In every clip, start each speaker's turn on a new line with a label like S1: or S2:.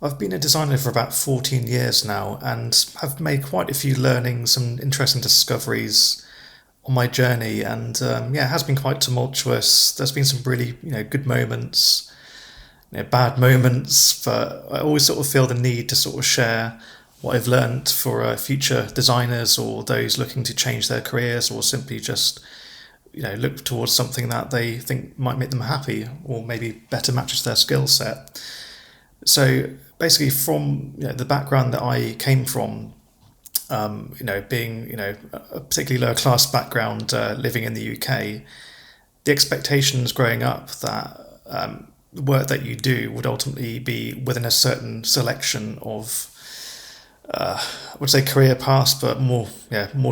S1: I've been a designer for about 14 years now and have made quite a few learnings and interesting discoveries on my journey. And yeah, it has been quite tumultuous. There's been some really, good moments, bad moments, but I always sort of feel the need to sort of share what I've learned for future designers or those looking to change their careers or simply just, look towards something that they think might make them happy or maybe better matches their skill set. So basically, from the background that I came from, being a particularly lower class background, living in the UK, the expectations growing up that the work that you do would ultimately be within a certain selection of, I would say career paths, but more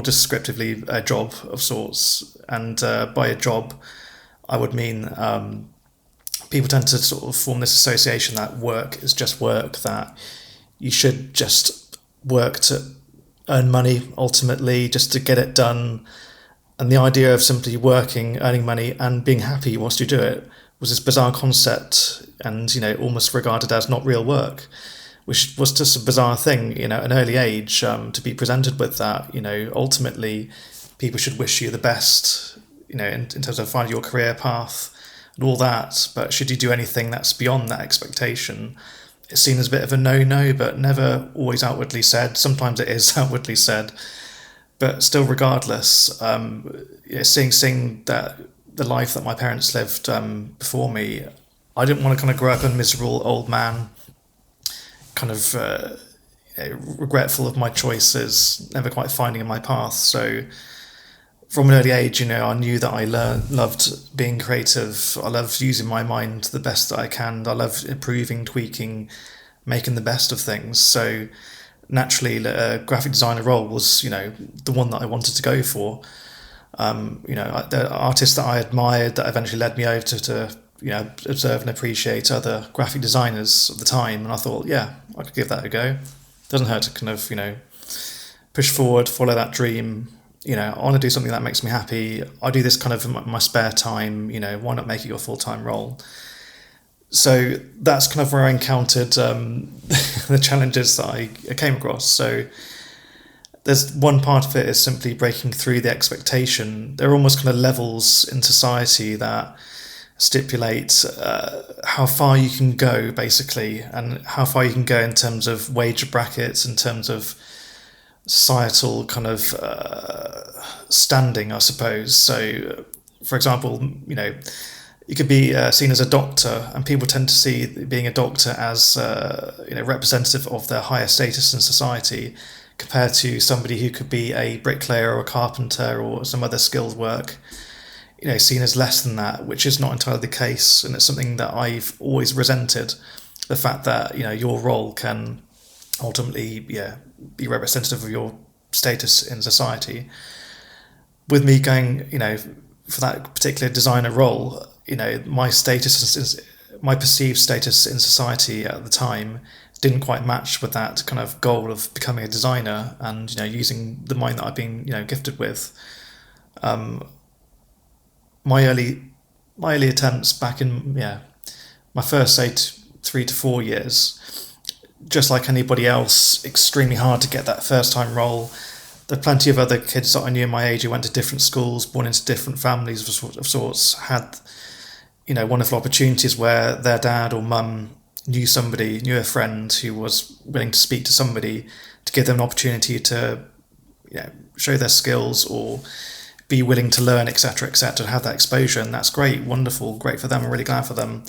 S1: descriptively a job of sorts. And by a job, I would mean people tend to sort of form this association that work is just work, that you should just work to earn money ultimately, just to get it done. And the idea of simply working, earning money, and being happy whilst you do it was this bizarre concept and, almost regarded as not real work, which was just a bizarre thing, at an early age to be presented with that, ultimately people should wish you the best, in terms of finding your career path and all that. But should you do anything that's beyond that expectation, it's seen as a bit of a no-no, but never always outwardly said. Sometimes it is outwardly said, but still, regardless, seeing that the life that my parents lived before me, I didn't want to kind of grow up a miserable old man, kind of regretful of my choices, never quite finding my path. So from an early age, I knew that I loved being creative. I loved using my mind the best that I can. I loved improving, tweaking, making the best of things. So naturally, a graphic designer role was, the one that I wanted to go for. The artists that I admired that eventually led me over to observe and appreciate other graphic designers at the time. And I thought, yeah, I could give that a go. Doesn't hurt to kind of, push forward, follow that dream. I want to do something that makes me happy. I do this kind of in my spare time, why not make it your full-time role? So that's kind of where I encountered the challenges that I came across. So there's one part of it is simply breaking through the expectation. There are almost kind of levels in society that stipulate how far you can go, basically, and how far you can go in terms of wage brackets, in terms of societal kind of standing, I suppose. So, for example, you could be seen as a doctor, and people tend to see being a doctor as representative of their higher status in society, compared to somebody who could be a bricklayer or a carpenter or some other skilled work, seen as less than that, which is not entirely the case. And it's something that I've always resented, the fact that, your role can ultimately, be representative of your status in society. With me going, for that particular designer role, my perceived status in society at the time didn't quite match with that kind of goal of becoming a designer and, using the mind that I've been, gifted with. My early attempts back in my first, say, 3 to 4 years, just like anybody else, extremely hard to get that first time role. There are plenty of other kids that I knew in my age who went to different schools, born into different families of sorts, had wonderful opportunities where their dad or mum knew a friend who was willing to speak to somebody to give them an opportunity to show their skills or be willing to learn, etc., have that exposure. And that's great, wonderful, great for them. I'm really glad for them.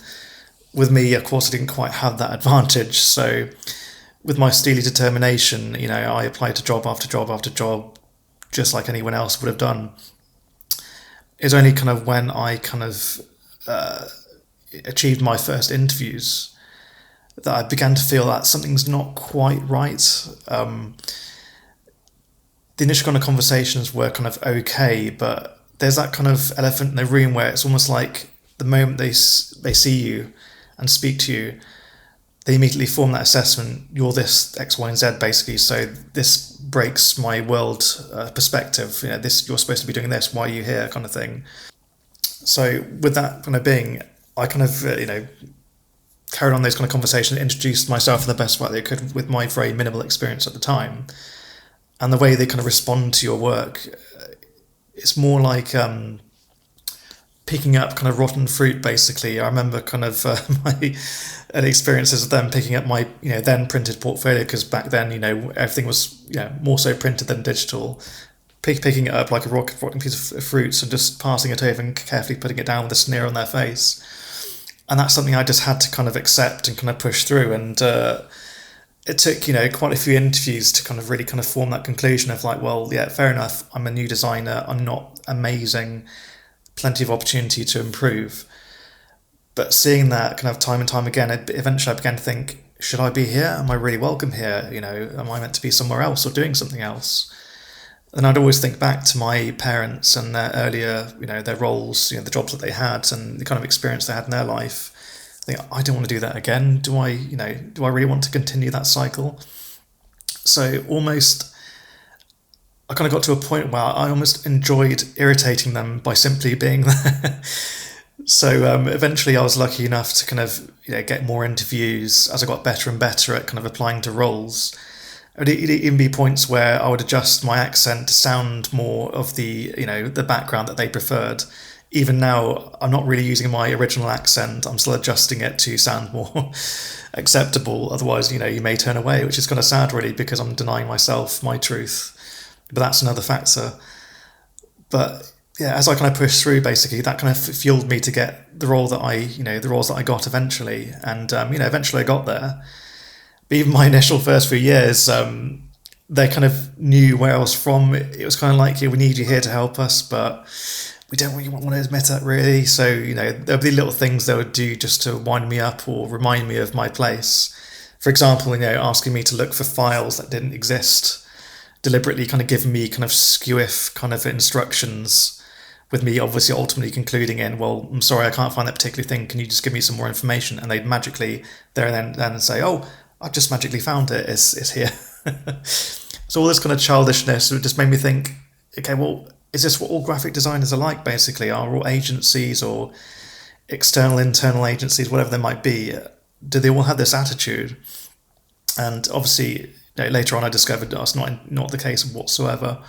S1: With me, of course, I didn't quite have that advantage. So with my steely determination, I applied to job after job after job, just like anyone else would have done. It's only kind of when I kind of achieved my first interviews that I began to feel that something's not quite right. The initial kind of conversations were kind of okay, but there's that kind of elephant in the room where it's almost like the moment they see you and speak to you, they immediately form that assessment. You're this X, Y, and Z, basically. So this breaks my world perspective. This, you're supposed to be doing this. Why are you here? Kind of thing. So with that kind of being, I kind of carried on those kind of conversations, introduced myself in the best way they could with my very minimal experience at the time. And the way they kind of respond to your work, it's more like picking up kind of rotten fruit, basically. I remember kind of my early experiences of them picking up my, then printed portfolio, because back then, everything was, more so printed than digital. Picking it up like a rotten piece of fruit and just passing it over and carefully putting it down with a sneer on their face. And that's something I just had to kind of accept and kind of push through. And it took, quite a few interviews to kind of really kind of form that conclusion of like, well, yeah, fair enough. I'm a new designer. I'm not amazing. Plenty of opportunity to improve. But seeing that kind of time and time again, eventually I began to think, should I be here? Am I really welcome here? Am I meant to be somewhere else or doing something else? And I'd always think back to my parents and their earlier, their roles, the jobs that they had and the kind of experience they had in their life. I think, I don't want to do that again. Do I really want to continue that cycle? So almost, I kind of got to a point where I almost enjoyed irritating them by simply being there. So eventually I was lucky enough to kind of, get more interviews as I got better and better at kind of applying to roles. It'd even be points where I would adjust my accent to sound more of the, the background that they preferred. Even now, I'm not really using my original accent. I'm still adjusting it to sound more acceptable. Otherwise, you may turn away, which is kind of sad, really, because I'm denying myself my truth. But that's another factor. But yeah, as I kind of pushed through, basically, that kind of fueled me to get the role that the roles that I got eventually. And, eventually I got there. But even my initial first few years, they kind of knew where I was from. It was kind of like, yeah, we need you here to help us, but we don't really want to admit that, really. So, there'll be little things they would do just to wind me up or remind me of my place. For example, asking me to look for files that didn't exist, deliberately kind of giving me kind of skewiff kind of instructions, with me obviously ultimately concluding in, well, I'm sorry, I can't find that particular thing. Can you just give me some more information? And they'd magically there and then say, oh, I just magically found it. It's here. So all this kind of childishness, it just made me think, okay, well, is this what all graphic designers are like, basically? Are all agencies or external, internal agencies, whatever they might be, do they all have this attitude? And obviously, later on I discovered that's not the case whatsoever.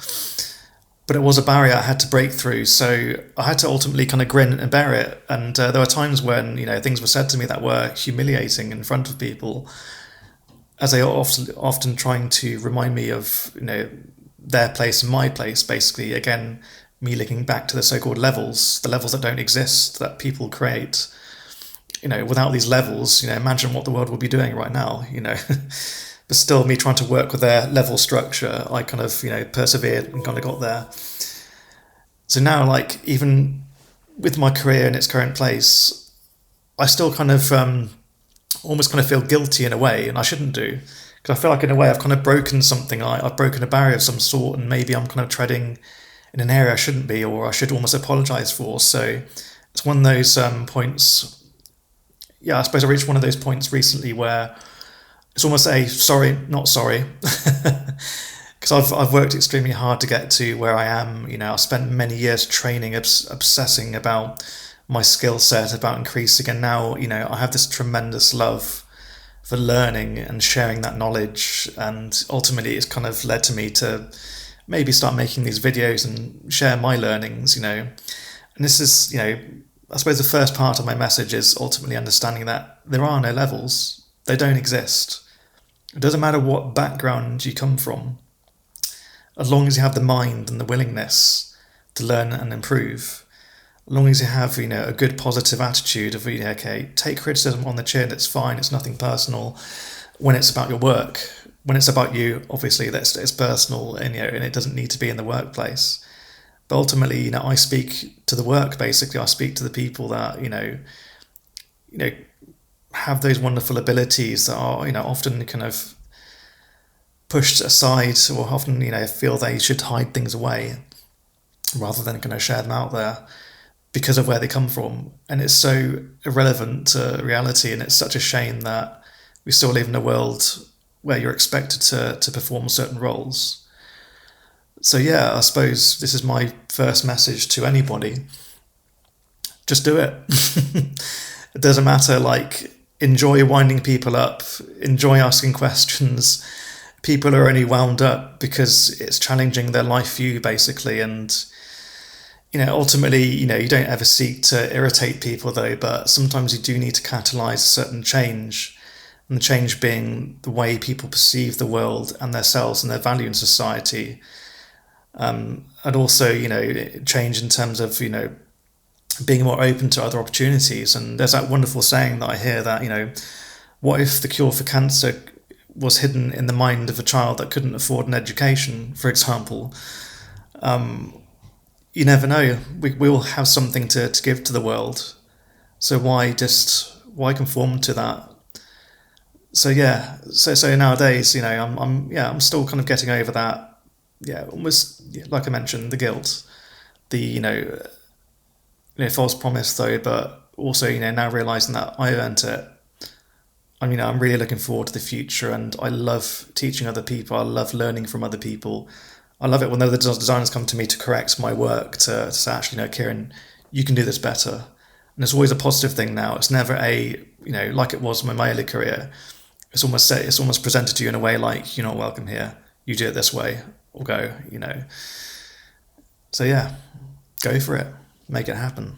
S1: But it was a barrier I had to break through, so I had to ultimately kind of grin and bear it. And there were times when, things were said to me that were humiliating in front of people, as they are often trying to remind me of, their place and my place, basically. Again, me linking back to the so-called levels, the levels that don't exist, that people create. Without these levels, imagine what the world would be doing right now, But still, me trying to work with their level structure, I kind of, persevered and kind of got there. So now, like, even with my career in its current place, I still kind of almost kind of feel guilty in a way, and I shouldn't do. Because I feel like in a way I've kind of broken something, I've broken a barrier of some sort, and maybe I'm kind of treading in an area I shouldn't be, or I should almost apologise for. So it's one of those points, I suppose I reached one of those points recently where it's almost a sorry, not sorry. Because I've worked extremely hard to get to where I am. I've spent many years training, obsessing about my skill set, about increasing, and now, I have this tremendous love for learning and sharing that knowledge, and ultimately it's kind of led to me to maybe start making these videos and share my learnings, And this is, I suppose the first part of my message is ultimately understanding that there are no levels. They don't exist. It doesn't matter what background you come from, as long as you have the mind and the willingness to learn and improve, as long as you have, a good positive attitude of, okay, take criticism on the chin, it's fine, it's nothing personal. When it's about your work, when it's about you, obviously it's personal, and and it doesn't need to be in the workplace. But ultimately, I speak to the work, basically. I speak to the people that, have those wonderful abilities that are, often kind of pushed aside, or often, feel they should hide things away rather than kind of share them out there because of where they come from. And it's so irrelevant to reality, and it's such a shame that we still live in a world where you're expected to perform certain roles. So I suppose this is my first message to anybody. Just do it. It doesn't matter, like, enjoy winding people up, enjoy asking questions. People are only wound up because it's challenging their life view, basically. And, ultimately, you don't ever seek to irritate people, though, but sometimes you do need to catalyze a certain change. And the change being the way people perceive the world and themselves and their value in society. And also, change in terms of, being more open to other opportunities. And there's that wonderful saying that I hear that, what if the cure for cancer was hidden in the mind of a child that couldn't afford an education, for example? You never know. We all have something to give to the world. So why conform to that? So yeah, so nowadays, I'm still kind of getting over that. Yeah, almost like I mentioned, the guilt, the false promise though, but also now realizing that I earned it. I'm really looking forward to the future, and I love teaching other people. I love learning from other people. I love it when other designers come to me to correct my work, to say, actually, no, Kieran, you can do this better. And it's always a positive thing now. It's never like it was in my early career. It's almost presented to you in a way like, you're not welcome here. You do it this way, or go. So yeah, go for it. Make it happen.